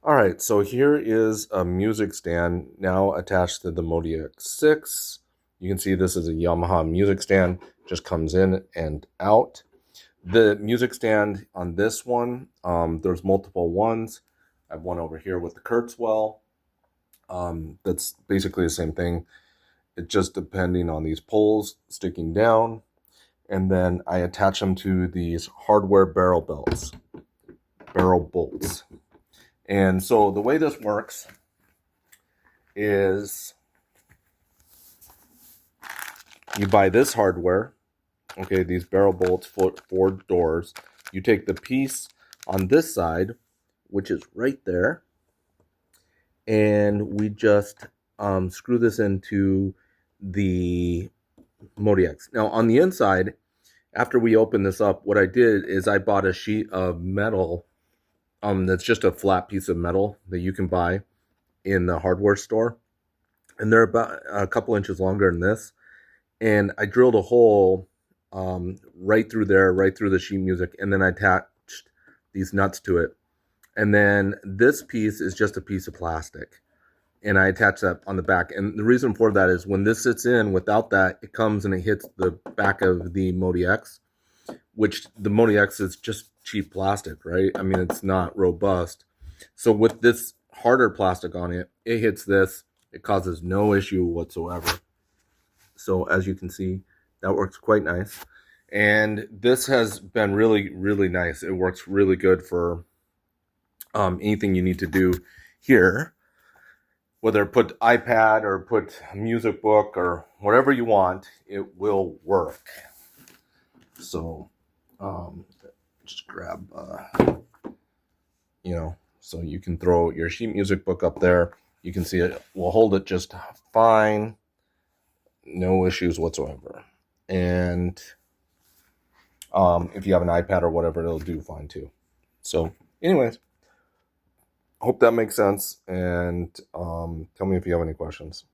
All right, so here is a music stand now attached to the MODX 6. You can see this is a Yamaha music stand, just comes in and out. The music stand on this one, there's multiple ones. I have one over here with the Kurzweil. That's basically the same thing. It's just depending on these poles sticking down. And then I attach them to these hardware barrel bolts. And so the way this works is you buy this hardware, okay, these barrel bolts for 4 doors. You take the piece on this side, which is right there, and we just screw this into the MODX. Now on the inside, after we open this up, what I did is I bought a sheet of metal that's just a flat piece of metal that you can buy in the hardware store. And they're about a couple inches longer than this. And I drilled a hole right through there, right through the sheet music, and then I attached these nuts to it. And then this piece is just a piece of plastic. And I attach that on the back. And the reason for that is when this sits in without that, it comes and it hits the back of the MODX, which the MODX is just cheap plastic, right? I mean, it's not robust. So with this harder plastic on it, it hits this. It causes no issue whatsoever. So as you can see, that works quite nice. And this has been really, really nice. It works really good for anything you need to do here. Whether put iPad or put a music book or whatever you want, it will work. So just grab, so you can throw your sheet music book up there. You can see it will hold it just fine. No issues whatsoever. And if you have an iPad or whatever, it'll do fine too. So anyways, hope that makes sense. And tell me if you have any questions.